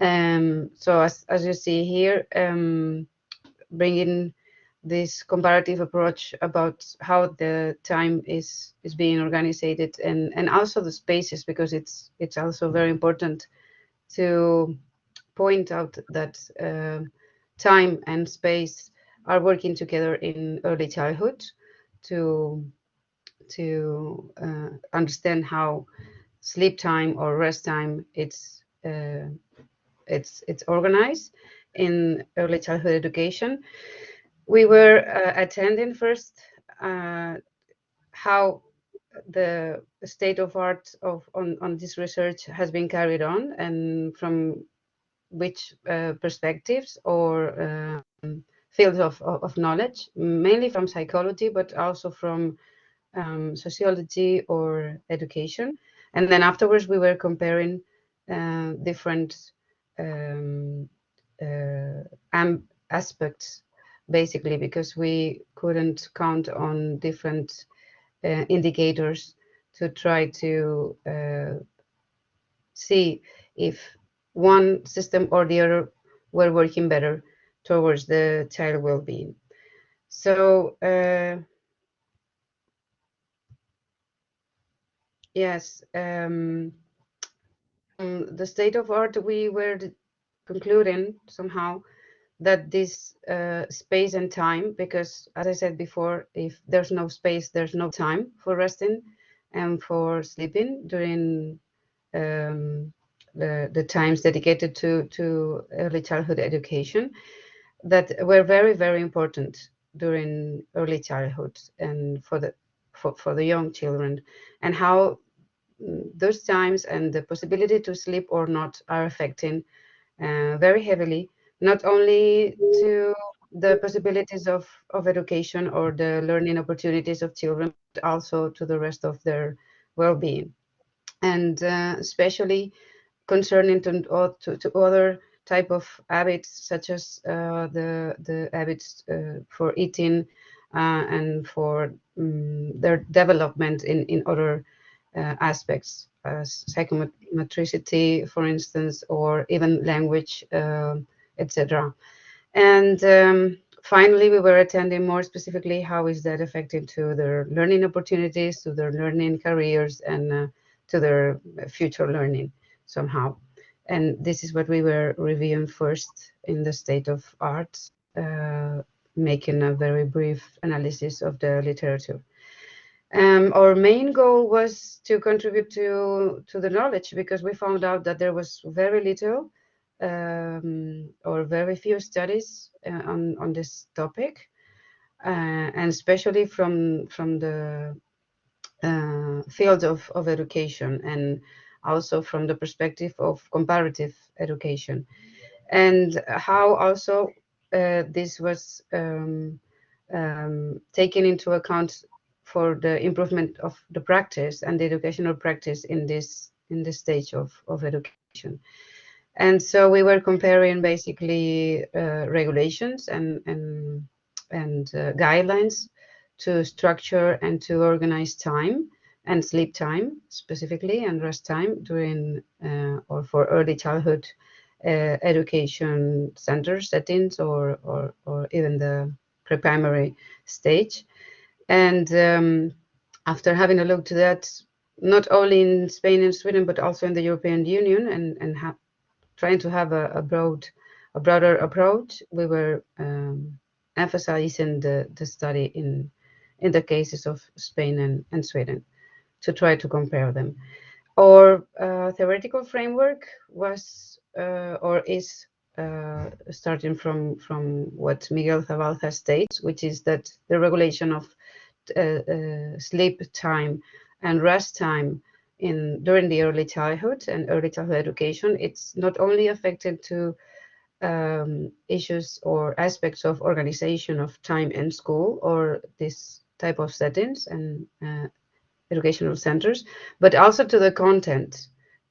So as you see here, bringing this comparative approach about how the time is being organized, and also the spaces, because it's also very important to point out that time and space are working together in early childhood to understand how sleep time or rest time it's organized in early childhood education. We were attending first how the state of art on this research has been carried on, and from which perspectives or fields of knowledge, mainly from psychology, but also from sociology or education. And then afterwards, we were comparing different um, aspects, basically, because we couldn't count on different indicators to try to see if one system or the other were working better towards the child well-being. So yes, the state of art, we were concluding somehow that this space and time, because as I said before, if there's no space, there's no time for resting and for sleeping during the times dedicated to early childhood education, that were very, very important during early childhood and for the young children, and how those times and the possibility to sleep or not are affecting very heavily, not only to the possibilities of education or the learning opportunities of children, but also to the rest of their well-being. And especially concerning to other type of habits, such as the habits for eating and for their development in other aspects, psychomotricity, for instance, or even language, etc. And finally, we were attending more specifically how is that affecting to their learning opportunities, to their learning careers, and to their future learning somehow. And this is what we were reviewing first in the state of arts, making a very brief analysis of the literature. Our main goal was to contribute to the knowledge, because we found out that there was very little or very few studies on this topic, and especially from the field of education, and also from the perspective of comparative education, and how also this was taken into account for the improvement of the practice and the educational practice in this stage of education. And so we were comparing basically regulations and guidelines to structure and to organize time and sleep time specifically, and rest time during or for early childhood education center settings, or even the pre-primary stage. And after having a look to that, not only in Spain and Sweden, but also in the European Union, and trying to have a broader approach, we were emphasizing the study in the cases of Spain and Sweden, to try to compare them. Our theoretical framework was or is starting from what Miguel Zavalza states, which is that the regulation of sleep time and rest time during the early childhood and early childhood education, it's not only affected to issues or aspects of organization of time in school or this type of settings and educational centers, but also to the content,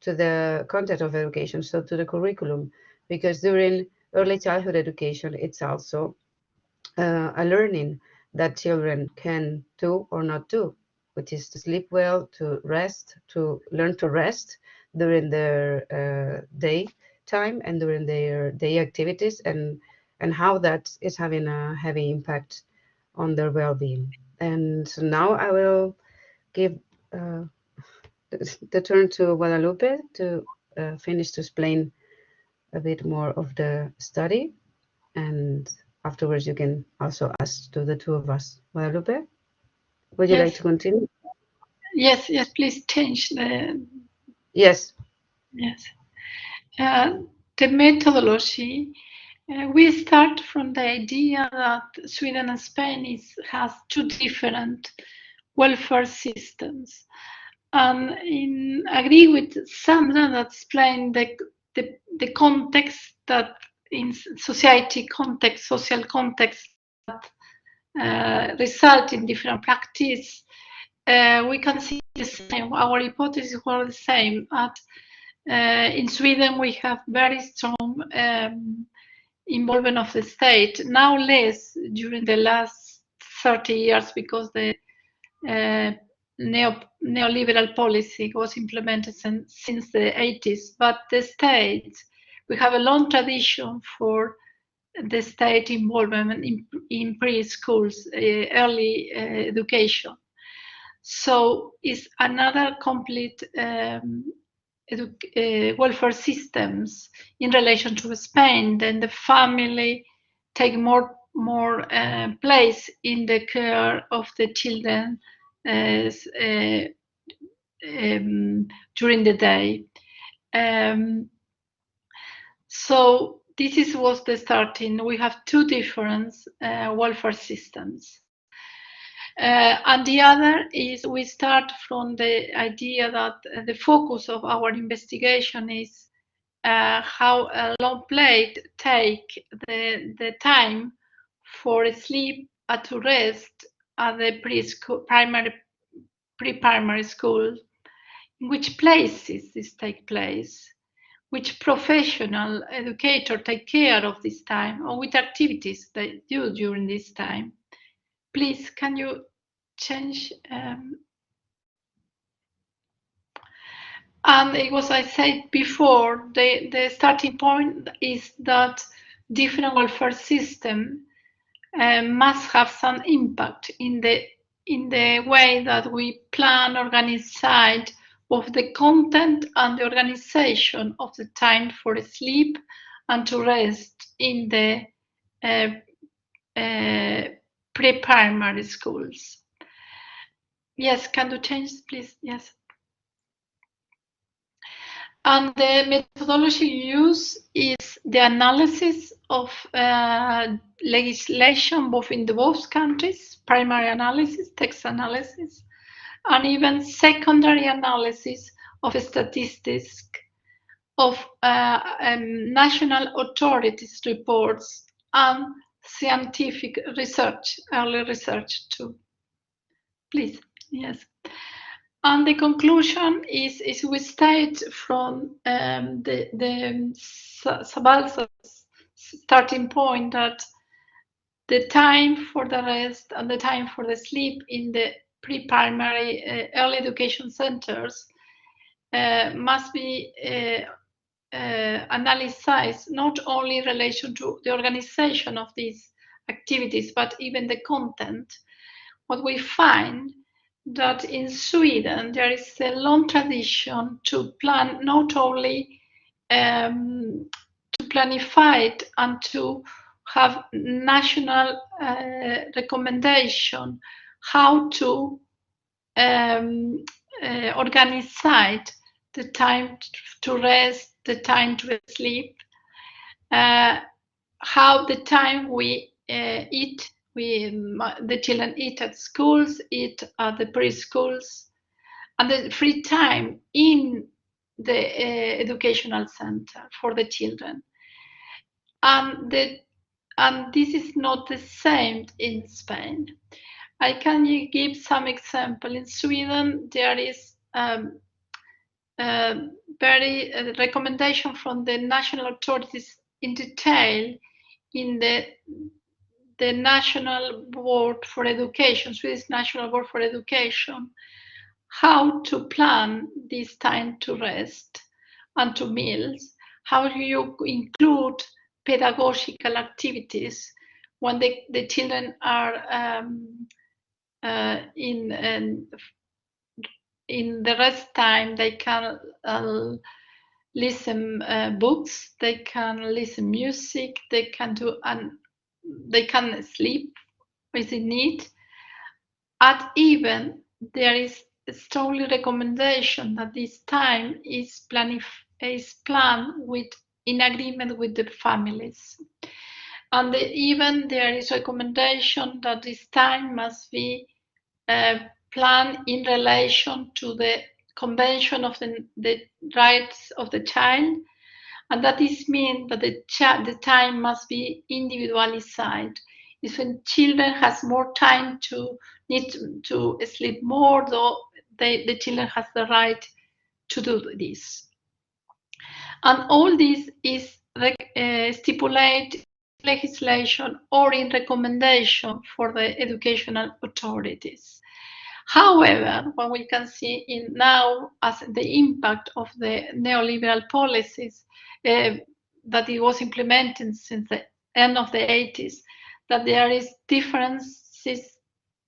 of education, so to the curriculum, because during early childhood education, it's also a learning that children can do or not do, which is to sleep well, to rest, to learn to rest during their day, time and during their day activities, and how that is having a heavy impact on their well-being. And so now I will give the turn to Guadalupe to finish to explain a bit more of the study, and afterwards you can also ask to the two of us. Guadalupe, would you like to continue? Yes, yes, please change the. Yes. Yes. The methodology, we start from the idea that Sweden and Spain has two different welfare systems. And agree with Sandra that explained the context that in society context, social context that result in different practice. We can see the same. Our hypotheses were the same. In Sweden, we have very strong involvement of the state. Now less during the last 30 years because the neoliberal policy was implemented since the 80s. But the state, we have a long tradition for the state involvement in preschools, early education. So it's another complete welfare systems in relation to Spain. Then the family take more place in the care of the children during the day. So this was the starting. We have two different welfare systems. And the other is we start from the idea that the focus of our investigation is how a long play take the time for sleep and to rest at the pre-primary school. In which places this take place? Which professional educator take care of this time, or which activities they do during this time? Please, can you change? And it was, I said before, the starting point is that different welfare system must have some impact in the way that we plan, organize both the content and the organization of the time for sleep and to rest in the pre-primary schools. Yes, can you change, please? Yes. And the methodology used is the analysis of legislation both in both countries, primary analysis, text analysis, and even secondary analysis of statistics of national authorities' reports and scientific research, early research too. Please, yes. And the conclusion is we state from the Sabalsa's starting point that the time for the rest and the time for the sleep in the pre-primary early education centers must be analyzed not only in relation to the organization of these activities, but even the content. What we find that in Sweden there is a long tradition to plan not only to planify it and to have national recommendation how to organize the time to rest, the time to sleep, how the time we eat, the children eat at schools, eat at the preschools, and the free time in the educational center for the children. And this is not the same in Spain. I can give some example. In Sweden, there is very recommendation from the national authorities in detail in the National Board for Education, Swedish National Board for Education, how to plan this time to rest and to meals, how do you include pedagogical activities when the children are in the rest time? They can listen books, they can listen music, they can do, and they can sleep with the need. And even there is a strongly recommendation that this time is planned with in agreement with the families. And even there is recommendation that this time must be planned in relation to the Convention of the Rights of the Child, and that is mean that the time must be individualized. If when children has more time to need to sleep more, though the children has the right to do this. And all this is stipulated legislation or in recommendation for the educational authorities. However, what we can see in now as the impact of the neoliberal policies that it was implemented since the end of the 80s, that there is differences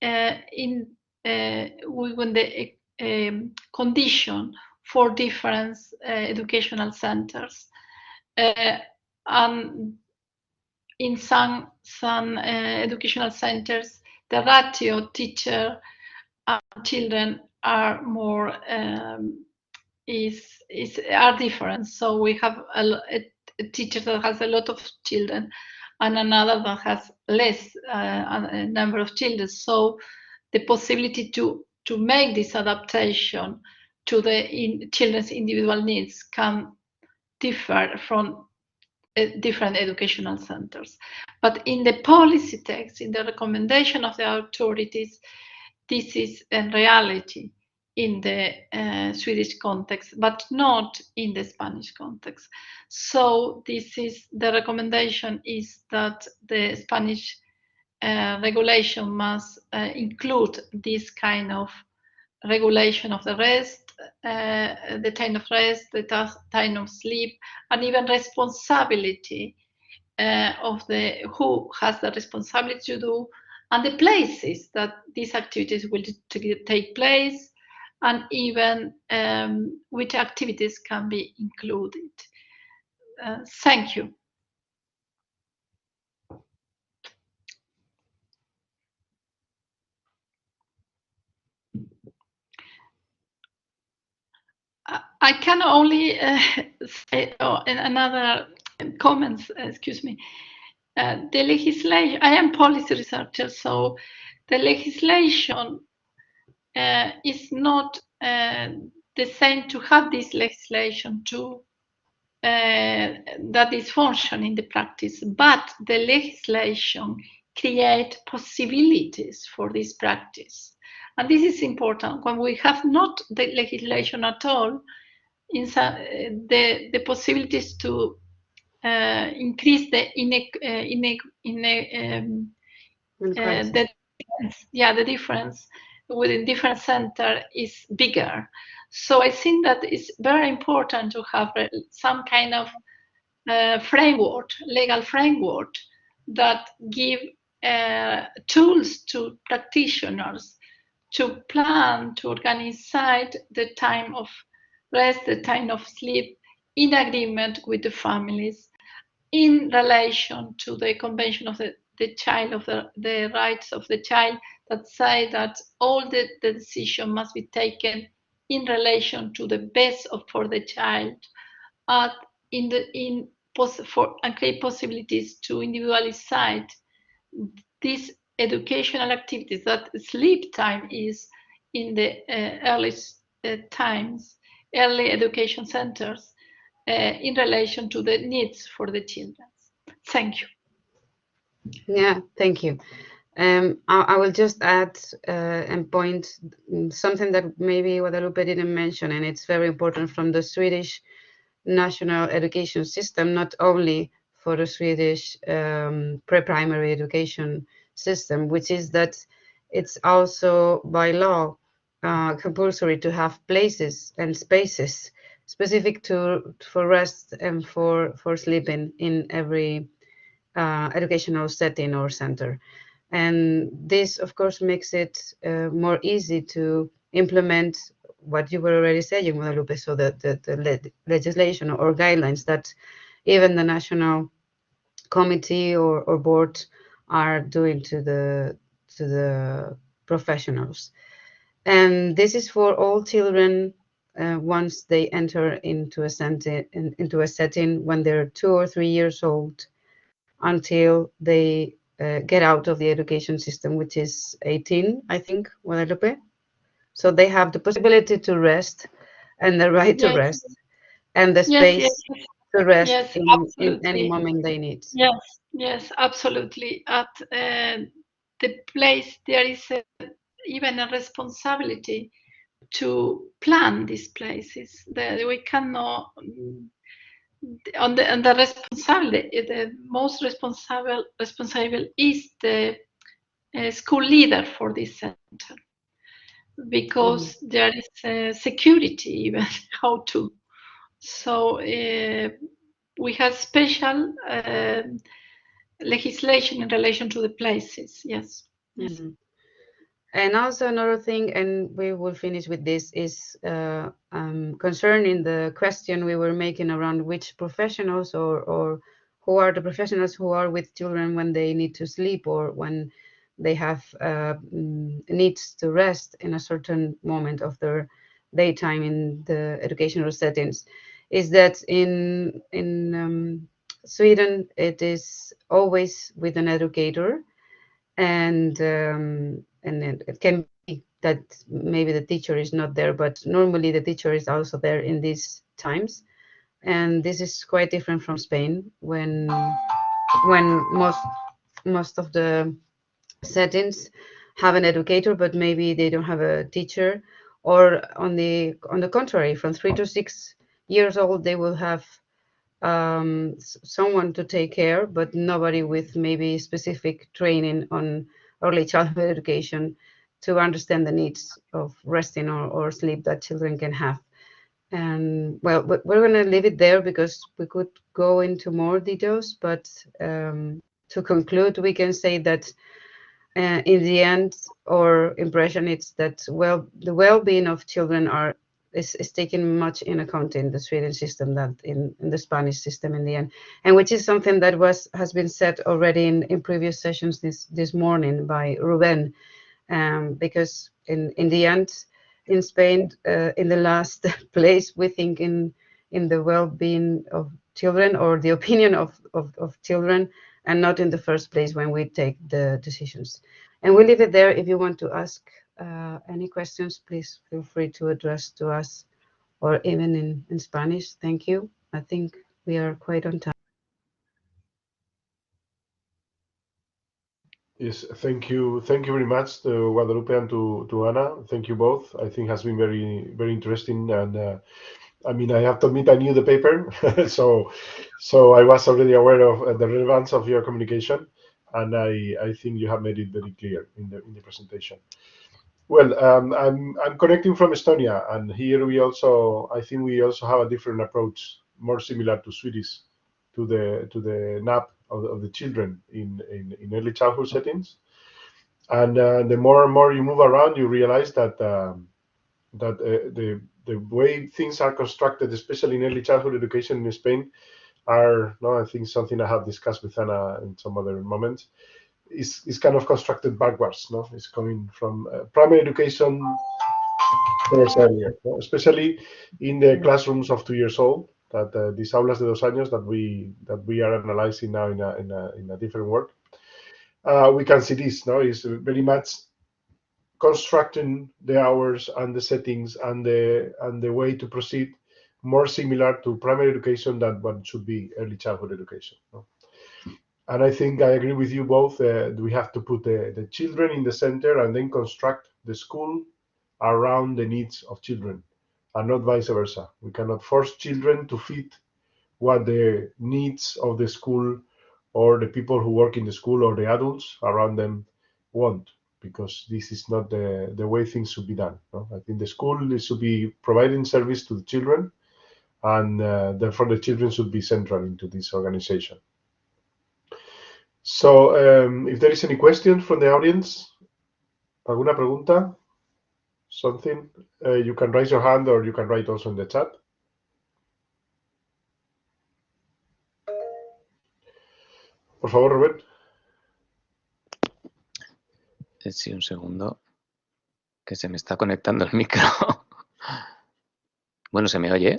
in when the condition for different educational centers. And in some educational centers, the ratio teacher and children are more are different. So we have a teacher that has a lot of children and another that has less a number of children. So the possibility to make this adaptation to the children's individual needs can differ from different educational centers. But in the policy text, in the recommendation of the authorities, this is a reality in the Swedish context, but not in the Spanish context. So this is the recommendation is that the Spanish regulation must include this kind of regulation of the rest, the time of rest, the time of sleep, and even responsibility of the who has the responsibility to do, and the places that these activities will take place, and even which activities can be included. Thank you. I can only say another comments, excuse me. The legislation, I am policy researcher, so the legislation is not the same to have this legislation to that is functioning in the practice, but the legislation create possibilities for this practice. And this is important. When we have not the legislation at all, in the possibilities to increase the the difference within different center is bigger. So I think that it's very important to have some kind of framework, legal framework, that give tools to practitioners to plan, to organize the time of rest, the time of sleep, in agreement with the families, in relation to the Convention of the Child, of the rights of the child, that say that all the decision must be taken in relation to the best for the child, and create possibilities to individualize these educational activities that sleep time is in the early times, early education centers, in relation to the needs for the children. Thank you. Yeah, thank you. I will just add and point something that maybe Guadalupe didn't mention, and it's very important from the Swedish national education system, not only for the Swedish pre-primary education system, which is that it's also by law compulsory to have places and spaces specific to for rest and for sleeping in every educational setting or center. And this, of course, makes it more easy to implement what you were already saying, Guadalupe, so that the legislation or guidelines that even the national committee or board are doing to the professionals. And this is for all children once they enter into a setting when they're 2 or 3 years old until they get out of the education system, which is 18, I think, Guadalupe. So they have the possibility to rest and the right to Yes, rest and the yes, yes, space to rest yes, in any absolutely. moment they need. Yes, yes, absolutely. At the place, there is even a responsibility to plan these places. We cannot, on the responsibility, the most responsible is the school leader for this center, because Mhm. there is security even how to. So we have special legislation in relation to the places. Yes, yes. Mhm. And also another thing, and we will finish with this, is concerning the question we were making around which professionals or who are the professionals who are with children when they need to sleep or when they have needs to rest in a certain moment of their daytime in the educational settings, is that in Sweden it is always with an educator, and it can be that maybe the teacher is not there, but normally the teacher is also there in these times. And this is quite different from Spain, when most of the settings have an educator, but maybe they don't have a teacher, or on the contrary, from 3 to 6 years old they will have someone to take care, but nobody with maybe specific training on early childhood education to understand the needs of resting or sleep that children can have. And well, we're going to leave it there because we could go into more details, but to conclude, we can say that in the end, our impression is that the well-being of children is taken much in account in the Swedish system than in the Spanish system in the end, and which is something that has been said already in previous sessions this morning by Ruben, because in the end, in Spain, in the last place, we think in the well-being of children or the opinion of children, and not in the first place when we take the decisions. And we leave it there. If you want to ask any questions, please feel free to address to us or even in Spanish. Thank you. I think we are quite on time. Yes, thank you very much to Guadalupe and to Anna. Thank you both. I think has been very interesting, and I mean, I have to admit I knew the paper, so I was already aware of the relevance of your communication, and I think you have made it very clear in the presentation. Well, I'm connecting from Estonia, and here I think we also have a different approach, more similar to Swedish, to the nap of the children in early childhood settings. And the more and more you move around, you realize that the way things are constructed, especially in early childhood education in Spain, are no, I think something I have discussed with Anna in some other moments. Is kind of constructed backwards. No, it's coming from primary education years earlier, no? Especially in the classrooms of 2 years old. That these aulas de 2 años that we are analyzing now in a different work. We can see this. No, is very much constructing the hours and the settings and the way to proceed more similar to primary education than what should be early childhood education. No? And I think I agree with you both. We have to put the children in the center and then construct the school around the needs of children and not vice versa. We cannot force children to fit what the needs of the school or the people who work in the school or the adults around them want, because this is not the way things should be done. No? I think the school should be providing service to the children, and therefore the children should be central into this organization. So, if there is any questions from the audience, ¿alguna pregunta? Something, you can raise your hand or you can write also in the chat. Por favor, Rubén. Sí, un segundo, que se me está conectando el micro. Bueno, ¿se me oye?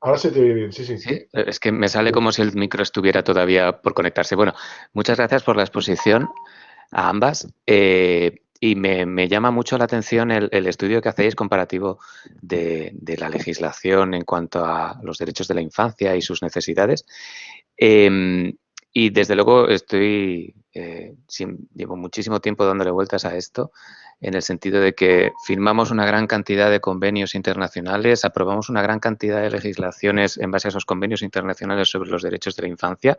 Ahora se te oye bien, sí, sí. Sí, es que me sale como si el micro estuviera todavía por conectarse. Bueno, muchas gracias por la exposición a ambas. Y me llama mucho la atención el estudio que hacéis comparativo de la legislación en cuanto a los derechos de la infancia y sus necesidades. Y desde luego llevo muchísimo tiempo dándole vueltas a esto, en el sentido de que firmamos una gran cantidad de convenios internacionales, aprobamos una gran cantidad de legislaciones en base a esos convenios internacionales sobre los derechos de la infancia,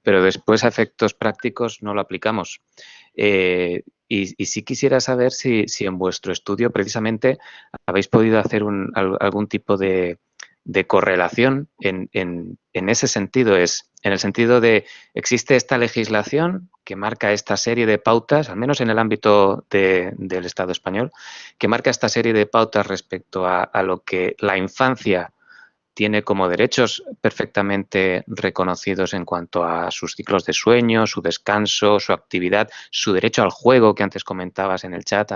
pero después a efectos prácticos no lo aplicamos. Y sí quisiera saber si en vuestro estudio precisamente habéis podido hacer algún tipo de correlación en ese sentido, en el sentido de existe esta legislación que marca esta serie de pautas, al menos en el ámbito del Estado español, que marca esta serie de pautas respecto a lo que la infancia tiene como derechos perfectamente reconocidos en cuanto a sus ciclos de sueño, su descanso, su actividad, su derecho al juego que antes comentabas en el chat,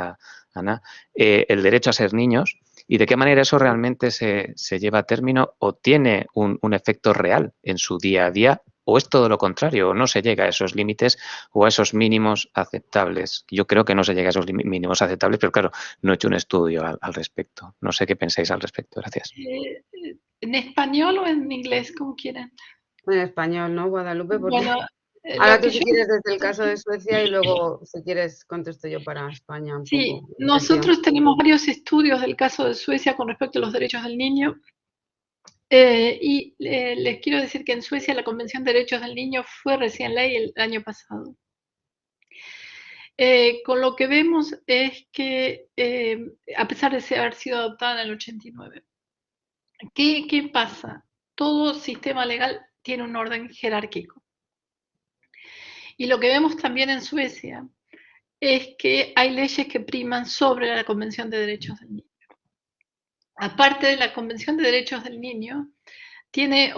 Ana, el derecho a ser niños, y de qué manera eso realmente se lleva a término o tiene un efecto real en su día a día, o es todo lo contrario, o no se llega a esos límites o a esos mínimos aceptables. Yo creo que no se llega a esos mínimos aceptables, pero claro, no he hecho un estudio al respecto. No sé qué pensáis al respecto. Gracias. ¿En español o en inglés, como quieran? En español, ¿no, Guadalupe? Porque Bueno, ahora lo tú que si yo... quieres desde el caso de Suecia y luego si quieres contesto yo para España un Sí, poco. nosotros tenemos varios estudios del caso de Suecia con respecto a los derechos del niño. Les quiero decir que en Suecia la Convención de Derechos del Niño fue recién ley el año pasado. Con lo que vemos es que, a pesar de haber sido adoptada en el 89, ¿qué pasa? Todo sistema legal tiene un orden jerárquico. Y lo que vemos también en Suecia es que hay leyes que priman sobre la Convención de Derechos del Niño. Aparte de la Convención de Derechos del Niño, tiene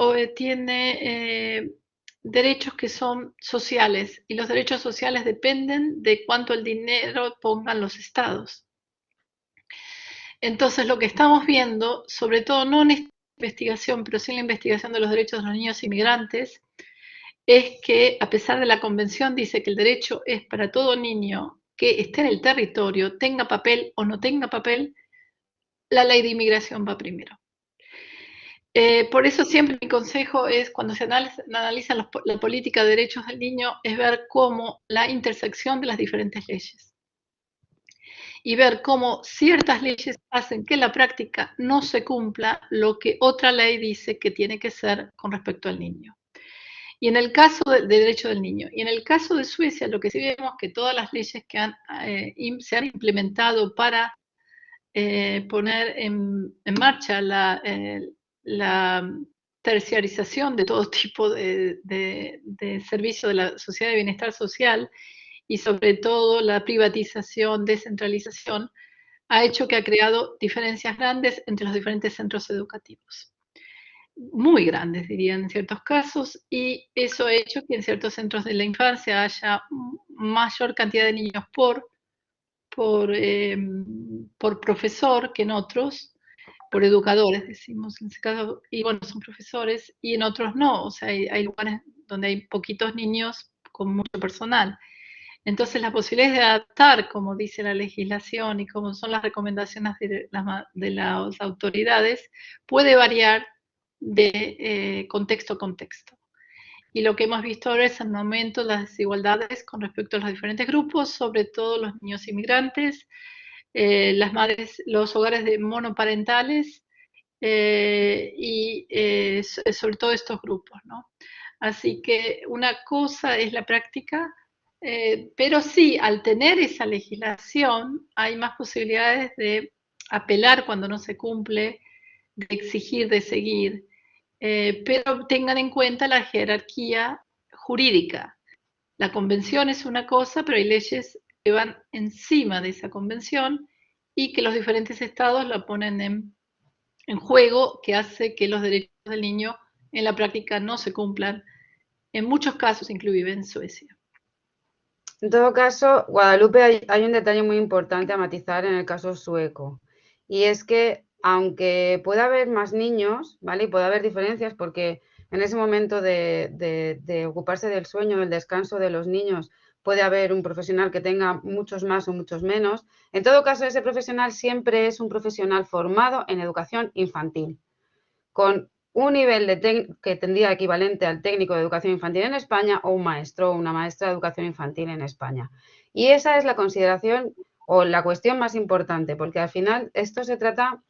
derechos que son sociales, y los derechos sociales dependen de cuánto el dinero pongan los estados. Entonces, lo que estamos viendo, sobre todo no en esta investigación, pero sí en la investigación de los derechos de los niños inmigrantes, es que a pesar de la convención dice que el derecho es para todo niño que esté en el territorio, tenga papel o no tenga papel, la ley de inmigración va primero. Por eso siempre mi consejo es, cuando se analiza la política de derechos del niño, es ver cómo la intersección de las diferentes leyes. Y ver cómo ciertas leyes hacen que en la práctica no se cumpla lo que otra ley dice que tiene que ser con respecto al niño. Y en el caso de derecho del niño, y en el caso de Suecia, lo que sí vemos es que todas las leyes que se han implementado para poner en marcha la terciarización de todo tipo de servicio de la sociedad de bienestar social, y sobre todo la privatización, descentralización, ha hecho que ha creado diferencias grandes entre los diferentes centros educativos. Muy grandes, diría, en ciertos casos, y eso ha hecho que en ciertos centros de la infancia haya mayor cantidad de niños por profesor que en otros, por educadores, decimos en ese caso, y bueno, son profesores, y en otros no, o sea, hay lugares donde hay poquitos niños con mucho personal. Entonces, las posibilidades de adaptar, como dice la legislación y como son las recomendaciones de las autoridades, puede variar de contexto a contexto. Y lo que hemos visto ahora es el aumento de las desigualdades con respecto a los diferentes grupos, sobre todo los niños inmigrantes, las madres, los hogares monoparentales y sobre todo estos grupos, ¿no? Así que una cosa es la práctica, pero sí, al tener esa legislación hay más posibilidades de apelar cuando no se cumple, de exigir, de seguir. pero tengan en cuenta la jerarquía jurídica. La convención es una cosa, pero hay leyes que van encima de esa convención y que los diferentes estados la ponen en juego, que hace que los derechos del niño en la práctica no se cumplan, en muchos casos, inclusive en Suecia. En todo caso, Guadalupe, hay un detalle muy importante a matizar en el caso sueco, y es que aunque pueda haber más niños, ¿vale? Y puede haber diferencias porque en ese momento de ocuparse del sueño, del descanso de los niños, puede haber un profesional que tenga muchos más o muchos menos. En todo caso, ese profesional siempre es un profesional formado en educación infantil, con un nivel que tendría equivalente al técnico de educación infantil en España o un maestro o una maestra de educación infantil en España. Y esa es la consideración o la cuestión más importante, porque al final esto se trata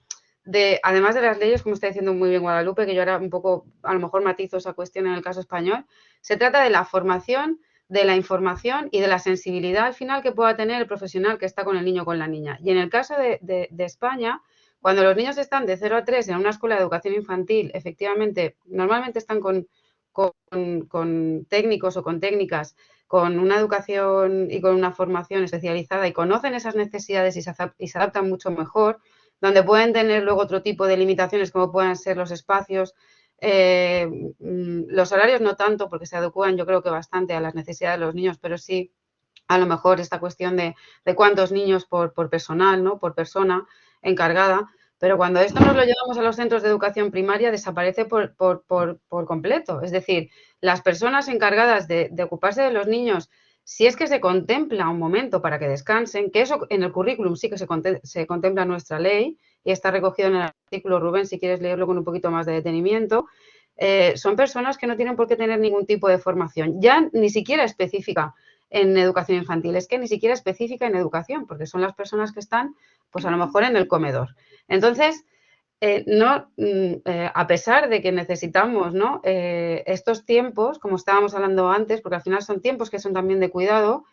de, además de las leyes, como está diciendo muy bien Guadalupe, que yo ahora un poco, a lo mejor matizo esa cuestión en el caso español, se trata de la formación, de la información y de la sensibilidad al final que pueda tener el profesional que está con el niño o con la niña. Y en el caso de España, cuando los niños están de 0 a 3 en una escuela de educación infantil, efectivamente, normalmente están con técnicos o con técnicas, con una educación y con una formación especializada y conocen esas necesidades y se adaptan mucho mejor, donde pueden tener luego otro tipo de limitaciones como puedan ser los espacios, los horarios no tanto porque se adecuan yo creo que bastante a las necesidades de los niños, pero sí a lo mejor esta cuestión de cuántos niños por personal, ¿no? Por persona encargada, pero cuando esto nos lo llevamos a los centros de educación primaria desaparece por completo. Es decir, las personas encargadas de ocuparse de los niños, si es que se contempla un momento para que descansen, que eso en el currículum sí que se contempla en nuestra ley y está recogido en el artículo, Rubén, si quieres leerlo con un poquito más de detenimiento, son personas que no tienen por qué tener ningún tipo de formación, ya ni siquiera específica en educación infantil, es que ni siquiera específica en educación, porque son las personas que están, pues a lo mejor en el comedor. Entonces, a pesar de que necesitamos, ¿no? Estos tiempos, como estábamos hablando antes, porque al final son tiempos que son también de cuidado,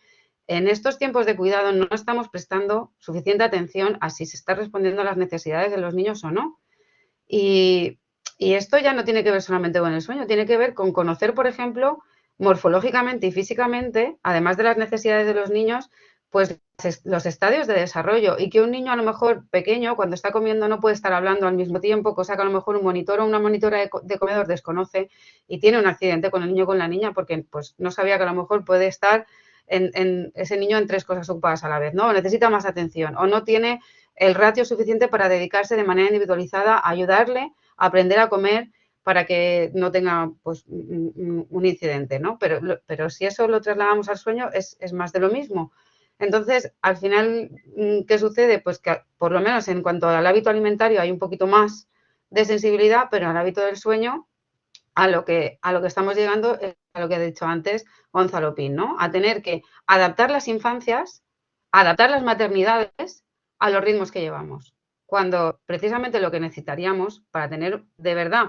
en estos tiempos de cuidado no estamos prestando suficiente atención a si se está respondiendo a las necesidades de los niños o no. Y esto ya no tiene que ver solamente con el sueño, tiene que ver con conocer, por ejemplo, morfológicamente y físicamente, además de las necesidades de los niños, pues los estadios de desarrollo, y que un niño a lo mejor pequeño cuando está comiendo no puede estar hablando al mismo tiempo, cosa que a lo mejor un monitor o una monitora de comedor desconoce y tiene un accidente con el niño o con la niña porque pues no sabía que a lo mejor puede estar en ese niño en 3 cosas ocupadas a la vez, ¿no? O necesita más atención o no tiene el ratio suficiente para dedicarse de manera individualizada a ayudarle a aprender a comer para que no tenga pues, un incidente, ¿no? Pero si eso lo trasladamos al sueño es más de lo mismo. Entonces, al final, ¿qué sucede? Pues que por lo menos en cuanto al hábito alimentario hay un poquito más de sensibilidad, pero al hábito del sueño, a lo que estamos llegando es a lo que ha dicho antes Gonzalo Pin, ¿no? A tener que adaptar las infancias, adaptar las maternidades a los ritmos que llevamos. Cuando precisamente lo que necesitaríamos para tener de verdad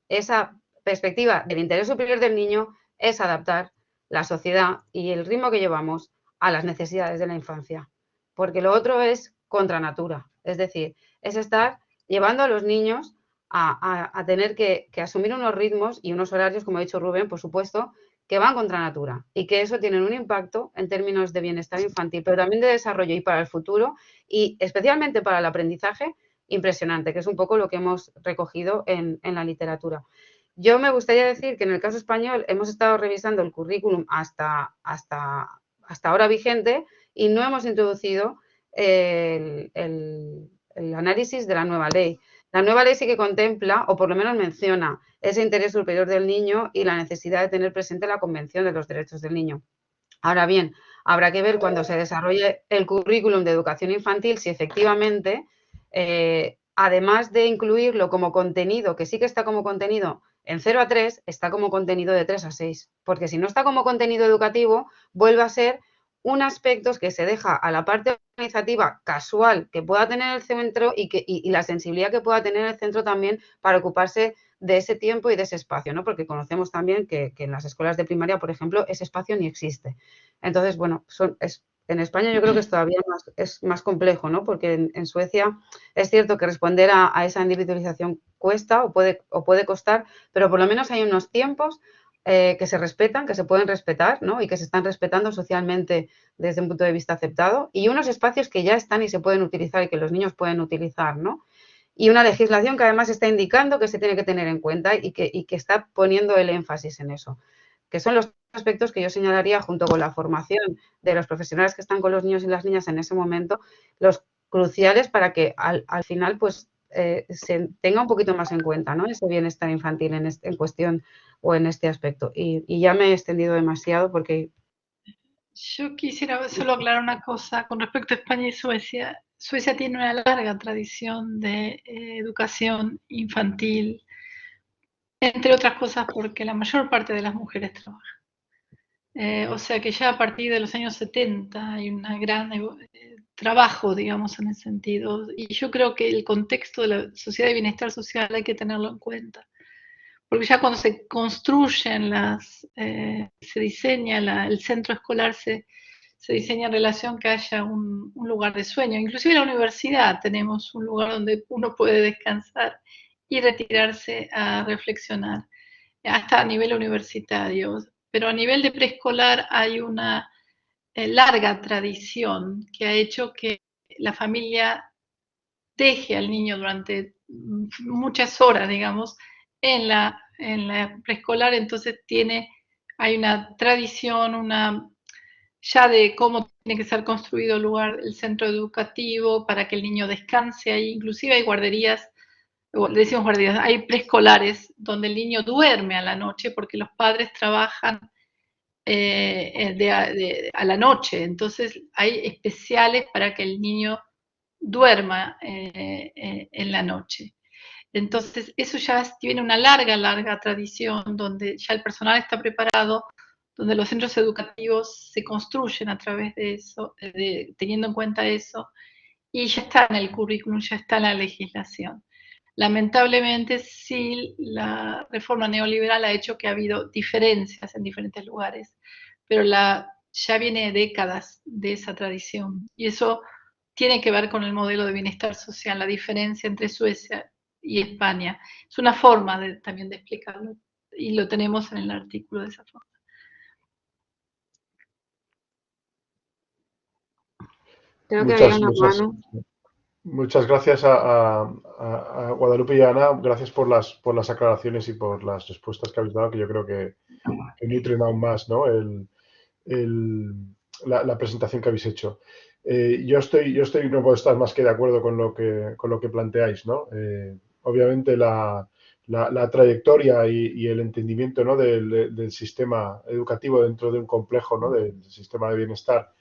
esa perspectiva del interés superior del niño es adaptar la sociedad y el ritmo que llevamos a las necesidades de la infancia. Porque lo otro es contra natura, es decir, es estar llevando a los niños a tener que asumir unos ritmos y unos horarios, como ha dicho Rubén, por supuesto, que van contra natura y que eso tiene un impacto en términos de bienestar infantil, pero también de desarrollo y para el futuro y especialmente para el aprendizaje impresionante, que es un poco lo que hemos recogido en la literatura. Yo me gustaría decir que en el caso español hemos estado revisando el currículum hasta ahora vigente y no hemos introducido el análisis de la nueva ley. La nueva ley sí que contempla, o por lo menos menciona, ese interés superior del niño y la necesidad de tener presente la Convención de los Derechos del Niño. Ahora bien, habrá que ver cuando se desarrolle el currículum de educación infantil si efectivamente, además de incluirlo como contenido, que sí que está como contenido en 0 a 3, está como contenido de 3 a 6. Porque si no está como contenido educativo, vuelve a ser un aspecto que se deja a la parte organizativa casual que pueda tener el centro y la sensibilidad que pueda tener el centro también para ocuparse de ese tiempo y de ese espacio, ¿no? Porque conocemos también que en las escuelas de primaria, por ejemplo, ese espacio ni existe. Entonces, bueno, En España yo creo que es todavía más complejo, ¿no? Porque en Suecia es cierto que responder a esa individualización cuesta o puede costar, pero por lo menos hay unos tiempos que se respetan, que se pueden respetar, ¿no? Y que se están respetando socialmente desde un punto de vista aceptado, y unos espacios que ya están y se pueden utilizar y que los niños pueden utilizar, ¿no? Y una legislación que además está indicando que se tiene que tener en cuenta y que está poniendo el énfasis en eso, que son los aspectos que yo señalaría junto con la formación de los profesionales que están con los niños y las niñas en ese momento, los cruciales para que al final pues se tenga un poquito más en cuenta, ¿no? Ese bienestar infantil en cuestión o en este aspecto. Y ya me he extendido demasiado porque... Yo quisiera solo aclarar una cosa con respecto a España y Suecia. Suecia tiene una larga tradición de educación infantil, entre otras cosas porque la mayor parte de las mujeres trabajan. O sea que ya a partir de los años 70 hay un gran trabajo, digamos, en ese sentido. Y yo creo que el contexto de la sociedad de bienestar social hay que tenerlo en cuenta. Porque ya cuando se construyen se diseña el centro escolar, se diseña en relación que haya un lugar de sueño. Inclusive en la universidad tenemos un lugar donde uno puede descansar y retirarse a reflexionar, hasta a nivel universitario. Pero a nivel de preescolar hay una larga tradición que ha hecho que la familia deje al niño durante muchas horas, digamos, en la preescolar. Entonces hay una tradición, ya de cómo tiene que ser construido el centro educativo para que el niño descanse ahí. Inclusive hay guarderías, le decimos guarderías, hay preescolares donde el niño duerme a la noche porque los padres trabajan a la noche. Entonces hay especiales para que el niño duerma en la noche. Entonces, eso ya tiene una larga tradición donde ya el personal está preparado, donde los centros educativos se construyen a través de eso, teniendo en cuenta eso, y ya está en el currículum, ya está en la legislación. Lamentablemente, sí, la reforma neoliberal ha hecho que ha habido diferencias en diferentes lugares, pero ya viene décadas de esa tradición, y eso tiene que ver con el modelo de bienestar social, la diferencia entre Suecia y España. Es una forma también de explicarlo, y lo tenemos en el artículo de esa forma. Creo que había una Muchas, mano. muchas gracias a Guadalupe y a Ana. Gracias por las aclaraciones y por las respuestas que habéis dado, que yo creo que nutren aún más, ¿no? La presentación que habéis hecho. Yo no puedo estar más que de acuerdo con lo que planteáis, ¿no? Obviamente la trayectoria y el entendimiento, ¿no? del sistema educativo dentro de un complejo, ¿no? del sistema de bienestar,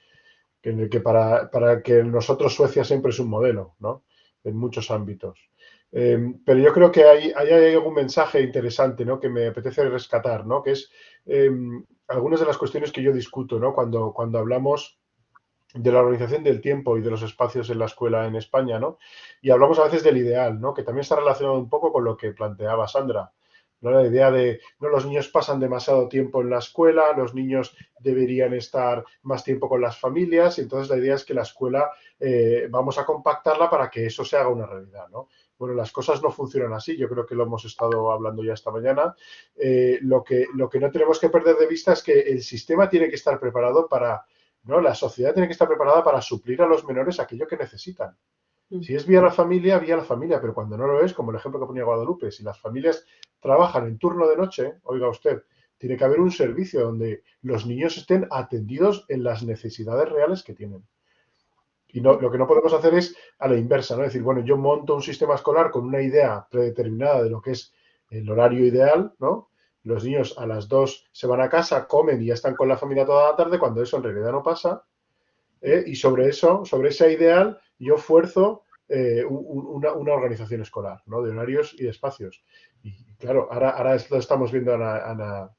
en el que para que nosotros Suecia siempre es un modelo, ¿no? En muchos ámbitos. Pero yo creo que hay algún mensaje interesante, ¿no? que me apetece rescatar, ¿no? que es algunas de las cuestiones que yo discuto, ¿no? cuando hablamos de la organización del tiempo y de los espacios en la escuela en España, ¿no? Y hablamos a veces del ideal, ¿no? Que también está relacionado un poco con lo que planteaba Sandra, ¿no? La idea de, no, los niños pasan demasiado tiempo en la escuela, los niños deberían estar más tiempo con las familias, y entonces la idea es que la escuela vamos a compactarla para que eso se haga una realidad, ¿no? Bueno, las cosas no funcionan así, yo creo que lo hemos estado hablando ya esta mañana. Lo que no tenemos que perder de vista es que el sistema tiene que estar preparado para, ¿no? La sociedad tiene que estar preparada para suplir a los menores aquello que necesitan. Si es vía la familia, pero cuando no lo es, como el ejemplo que ponía Guadalupe, si las familias trabajan en turno de noche, oiga usted, tiene que haber un servicio donde los niños estén atendidos en las necesidades reales que tienen. Y no, lo que no podemos hacer es a la inversa, ¿no? Es decir, bueno, yo monto un sistema escolar con una idea predeterminada de lo que es el horario ideal, ¿no? Los niños a las 2 se van a casa, comen y ya están con la familia toda la tarde, cuando eso en realidad no pasa. Y sobre eso, sobre ese ideal, yo fuerzo una organización escolar, ¿no? De horarios y de espacios. Y claro, ahora lo estamos viendo Ana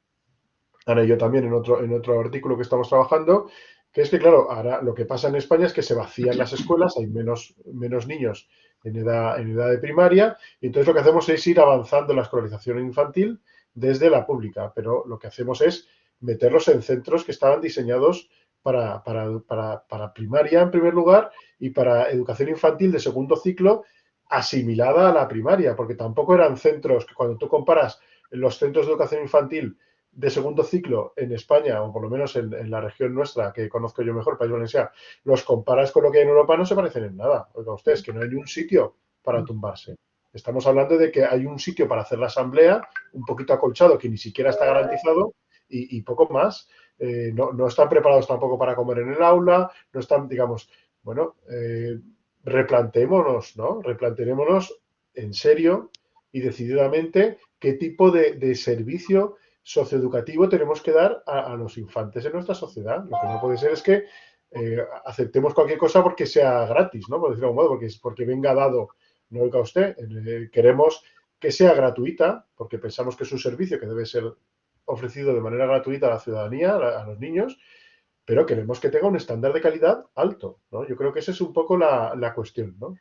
y yo también en otro artículo que estamos trabajando, que es que, claro, ahora lo que pasa en España es que se vacían las escuelas, hay menos niños en edad de primaria, y entonces lo que hacemos es ir avanzando en la escolarización infantil desde la pública, pero lo que hacemos es meterlos en centros que estaban diseñados para primaria en primer lugar y para educación infantil de segundo ciclo asimilada a la primaria, porque tampoco eran centros que cuando tú comparas los centros de educación infantil de segundo ciclo en España, o por lo menos en la región nuestra, que conozco yo mejor, País Valenciano, los comparas con lo que hay en Europa, no se parecen en nada. Oiga ustedes, que no hay ni un sitio para tumbarse. Estamos hablando de que hay un sitio para hacer la asamblea, un poquito acolchado, que ni siquiera está garantizado, y poco más. No están preparados tampoco para comer en el aula, no están, digamos, bueno, replanteémonos, ¿no? Replanteémonos en serio y decididamente qué tipo de servicio socioeducativo tenemos que dar a los infantes en nuestra sociedad. Lo que no puede ser es que aceptemos cualquier cosa porque sea gratis, ¿no? Por decirlo de algún modo, porque venga dado. No oiga usted, queremos que sea gratuita, porque pensamos que es un servicio que debe ser ofrecido de manera gratuita a la ciudadanía, a los niños, pero queremos que tenga un estándar de calidad alto, ¿no? Yo creo que esa es un poco la cuestión, ¿no?